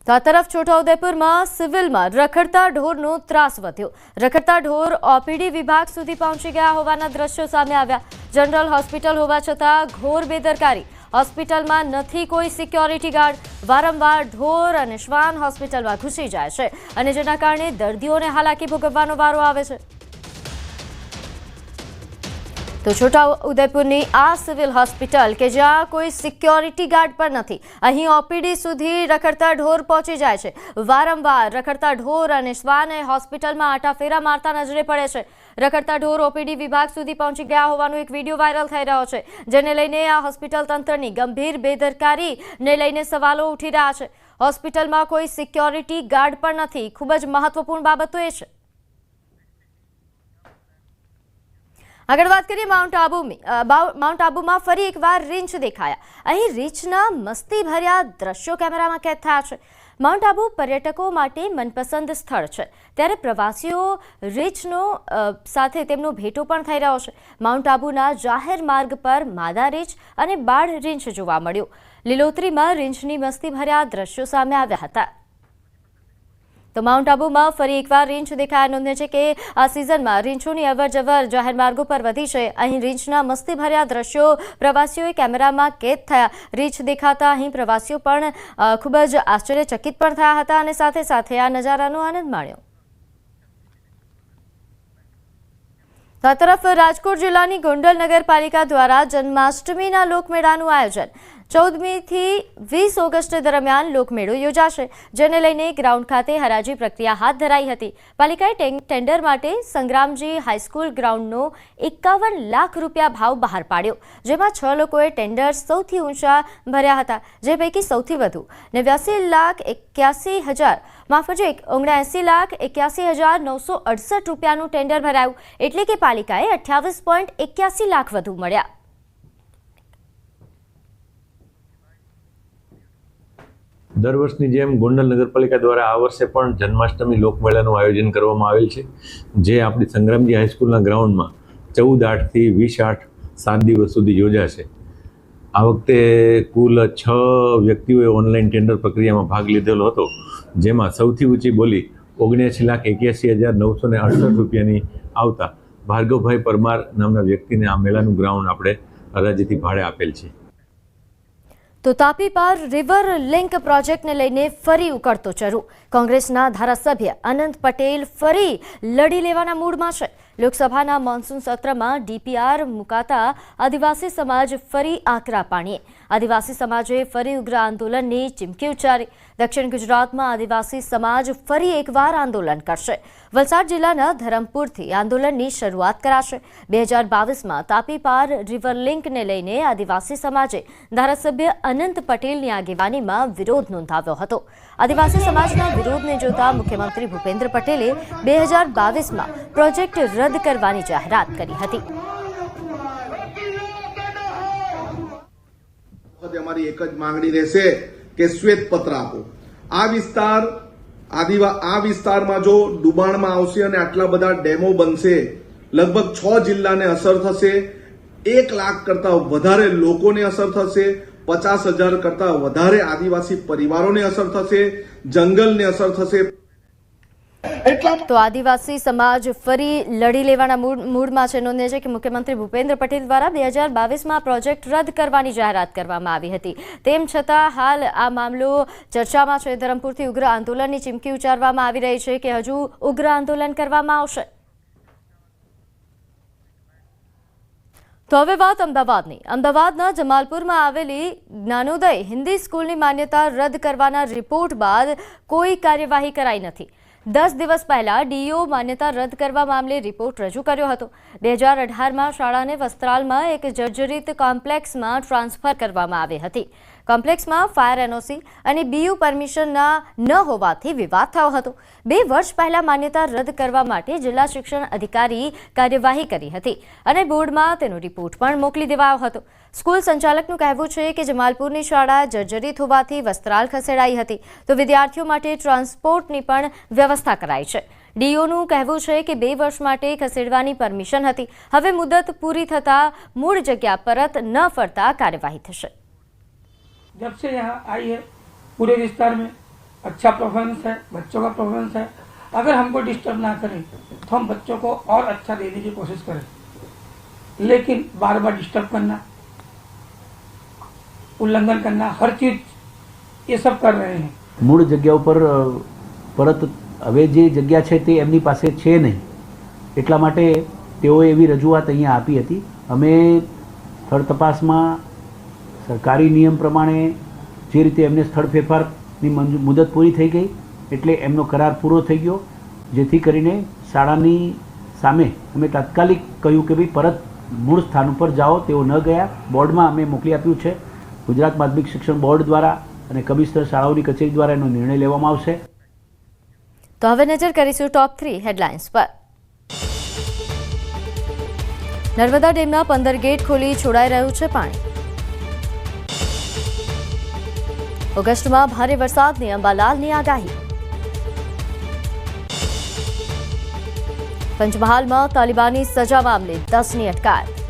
તો આ તરફ છોટાઉદેપુરમાં સિવિલમાં રખડતા ઢોરનો ત્રાસ વધ્યો। રખડતા ઢોર ઓપીડી વિભાગ સુધી પહોંચી ગયા હોવાના દ્રશ્યો સામે આવ્યા। જનરલ હોસ્પિટલ હોવા છતાં ઘોર બેદરકારી। હોસ્પિટલમાં નથી કોઈ સિક્યોરિટી ગાર્ડ। વારંવાર ઢોર અને શ્વાન હોસ્પિટલમાં ઘૂસી જાય છે અને જેના કારણે દર્દીઓને હાલાકી ભોગવવાનો વારો આવે છે। તો છોટાઉદેપુરની આ સિવિલ હોસ્પિટલ કે જ્યાં કોઈ સિક્યોરિટી ગાર્ડ પણ નથી, અહીં ઓપીડી સુધી રખડતા ઢોર પહોંચી જાય છે। વારંવાર રખડતા ઢોર અને શ્વાને હોસ્પિટલમાં આટાફેરા મારતા નજરે પડે છે। રખડતા ઢોર ઓપીડી વિભાગ સુધી પહોંચી ગયા હોવાનો એક વિડીયો વાયરલ થઈ રહ્યો છે, જેને લઈને આ હોસ્પિટલ તંત્રની ગંભીર બેદરકારીને લઈને સવાલો ઉઠી રહ્યા છે। હોસ્પિટલમાં કોઈ સિક્યોરિટી ગાર્ડ પણ નથી। ખૂબ જ મહત્વપૂર્ણ બાબત તો એ છે। આગળ વાત કરીએ માઉન્ટ આબુમાં ફરી એકવાર રીંછ દેખાયા। અહીં રીંછના મસ્તી ભર્યા દ્રશ્યો કેમેરામાં કેદ થયા છે। માઉન્ટ આબુ પર્યટકો માટે મનપસંદ સ્થળ છે, ત્યારે પ્રવાસીઓ રીંછનો સાથે તેમનો ભેટો પણ થઈ રહ્યો છે। માઉન્ટ આબુના જાહેર માર્ગ પર માદા રીંછ અને બાળ રીંછ જોવા મળ્યો। લીલોતરીમાં રીંછની મસ્તી ભર્યા દ્રશ્યો સામે આવ્યા હતા। તો માઉન્ટ આબુમાં ફરી એકવાર રીંછ દેખાયા। નોંધે છે કે આ સિઝનમાં રીંછોની અવરજવર જાહેર માર્ગો પર વધી છે। અહીં રીંછના મસ્તી ભર્યા દ્રશ્યો પ્રવાસીઓએ કેમેરામાં કેદ થયા। રીંછ દેખાતા અહીં પ્રવાસીઓ પણ ખૂબ જ આશ્ચર્યચકિત પણ થયા હતા અને સાથે સાથે આ નજારાનો આનંદ માણ્યો। તો આ તરફ રાજકોટ જિલ્લાની ગોંડલ નગરપાલિકા દ્વારા જન્માષ્ટમીના લોકમેળાનું આયોજન 14મી થી 20 ઓગસ્ટ દરમિયાન લોકમેળો યોજાશે, જેને લઈને ગ્રાઉન્ડ ખાતે હરાજી પ્રક્રિયા હાથ ધરાઈ હતી। પાલિકાએ ટેન્ડર માટે સંગ્રામજી હાઈસ્કૂલ ગ્રાઉન્ડનો 51 લાખ રૂપિયા ભાવ બહાર પાડ્યો, જેમાં 6 લોકોએ ટેન્ડર સૌથી ઊંચા ભર્યા હતા, જે પૈકી સૌથી વધુ 79,81,968 રૂપિયાનું ટેન્ડર ભરાયું, એટલે કે પાલિકાએ 28.81 લાખ વધુ મળ્યા। દર વર્ષની જેમ ગોંડલ નગરપાલિકા દ્વારા આ વર્ષે પણ જન્માષ્ટમી લોકમેળાનું આયોજન કરવામાં આવેલ છે, જે આપણી સંગ્રામજી હાઈસ્કૂલના ગ્રાઉન્ડમાં 14/8 થી 20/8 7 દિવસ સુધી યોજાશે। આ વખતે કુલ 6 વ્યક્તિઓએ ઓનલાઈન ટેન્ડર પ્રક્રિયામાં ભાગ લીધેલો હતો, જેમાં સૌથી ઊંચી બોલી 79,81,968 રૂપિયાની આવતા ભાર્ગવભાઈ પરમાર નામના વ્યક્તિને આ મેળાનું ગ્રાઉન્ડ આપણે હરાજીથી ભાડે આપેલ છે। તો તાપી પાર રિવર લિંક પ્રોજેક્ટને લઈને ફરી ઉકળતો ચરુ। કોંગ્રેસના ધારાસભ્ય અનંત પટેલ ફરી લડી લેવાના મૂડમાં છે। લોકસભાના મોન્સૂન સત્રમાં ડીપીઆર મુકાતા આદિવાસી સમાજ ફરી આકરા પાણીએ। આદિવાસી સમાજે ફરી ઉગ્ર આંદોલનની ચીમકી ઉચ્ચારી। દક્ષિણ ગુજરાતમાં આદિવાસી સમાજ ફરી એકવાર આંદોલન કરશે। વલસાડ જિલ્લાના ધરમપુરથી આંદોલનની શરૂઆત કરાશે। 2022માં તાપી પાર રિવર લિંકને લઈને આદિવાસી સમાજે ધારાસભ્ય અનંત પટેલની આગેવાનીમાં વિરોધ નોંધાવ્યો હતો। આદિવાસી સમાજના વિરોધને જોતા મુખ્યમંત્રી ભૂપેન્દ્ર પટેલે 2022માં પ્રોજેક્ટ રદ કરવાની જાહેરાત કરી હતી। અમારી એક જ માંગણી રહેશે કે શ્વેતપત્ર આપો। આ વિસ્તારમાં જો ડુબાણમાં આવશે અને આટલા બધા ડેમો બનશે, લગભગ 6 જિલ્લાને અસર થશે, 1 લાખ કરતા વધારે લોકોને અસર થશે, 50,000 કરતા વધારે આદિવાસી પરિવારોને અસર થશે, જંગલને અસર થશે। તો આદિવાસી સમાજ ફરી લડી લેવાના મૂડમાં છે। નોંધે છે કે મુખ્યમંત્રી ભૂપેન્દ્ર પટેલ દ્વારા 2022માં પ્રોજેક્ટ રદ કરવાની જાહેરાત કરવામાં આવી હતી, તેમ છતાં હાલ આ મામલો ચર્ચામાં છે। ધરમપુરથી ઉગ્ર આંદોલનની ચીમકી ઉચ્ચારવામાં આવી રહી છે કે હજુ ઉગ્ર આંદોલન કરવામાં આવશે। તો હવે વાત અમદાવાદની। અમદાવાદના જમાલપુરમાં આવેલી જ્ઞાનોદય હિન્દી સ્કૂલની માન્યતા રદ કરવાના રિપોર્ટ બાદ કોઈ કાર્યવાહી કરાઈ નથી। 10 દિવસ પહેલા ડીઓ માન્યતા રદ કરવા મામલે રિપોર્ટ રજૂ કર્યો હતો। 2018માં શાળાને વસ્ત્રાલમાં એક જર્જરિત કોમ્પ્લેક્સમાં ટ્રાન્સફર કરવામાં આવી હતી। કોમ્પ્લેક્સમાં ફાયર એનઓસી અને બીયુ પરમિશનના ન હોવાથી વિવાદ થયો હતો। 2 વર્ષ પહેલા માન્યતા રદ કરવા માટે જિલ્લા શિક્ષણ અધિકારી કાર્યવાહી કરી હતી અને બોર્ડમાં તેનો રિપોર્ટ પણ મોકલી દેવાયો હતો। સ્કૂલ સંચાલકનું કહેવું છે કે જમાલપુરની શાળા જર્જરિત હોવાથી વસ્ત્રાલ ખસેડાઈ હતી, તો વિદ્યાર્થીઓ માટે ટ્રાન્સપોર્ટની પણ વ્યવસ્થા કરાઈ છે। ડીઓનું કહેવું છે કે 2 વર્ષ માટે ખસેડવાની પરમિશન હતી, હવે મુદત પૂરી થતાં મૂળ જગ્યા પરત ન ફરતા કાર્યવાહી થશે। जब से यहाँ आई है पूरे विस्तार में अच्छा परफॉर्मेंस है, बच्चों का परफॉर्मेंस है। अगर हमको डिस्टर्ब ना करें तो हम बच्चों को और अच्छा देने की कोशिश करें, लेकिन बार बार डिस्टर्ब करना, उल्लंघन करना, हर चीज ये सब कर रहे हैं। મૂળ જગ્યા ઉપર પરત હવે જે જગ્યા છે તે એમની પાસે છે નહીં, એટલા માટે તેઓએ એવી રજૂઆત અહીંયા આપી હતી. અમે સ્થળ તપાસમાં સરકારી નિયમ પ્રમાણે જે રીતે એમને સ્થળ ફેરફારની મુદત પૂરી થઈ ગઈ એટલે એમનો કરાર પૂરો થઈ ગયો, જેથી કરીને શાળાની સામે અમે તાત્કાલિક કહ્યું કે ભાઈ પરત મૂળ સ્થાન ઉપર જાઓ. તેઓ ન ગયા. બોર્ડમાં અમે મોકલી આપ્યું છે. ગુજરાત માધ્યમિક શિક્ષણ બોર્ડ દ્વારા અને કમિશનર શાળાઓની કચેરી દ્વારા એનો નિર્ણય લેવામાં આવશે. તો હવે નજર કરીશું ટોપ 3 હેડલાઇન્સ પર. નર્મદા ડેમના 15 ગેટ ખોલી છોડાઈ રહ્યું છે પાણી. ઓગસ્ટમાં ભારે વરસાદની અંબાલાલની આગાહી. પંચમહાલમાં તાલિબાની સજા મામલે 10ની અટકાયત.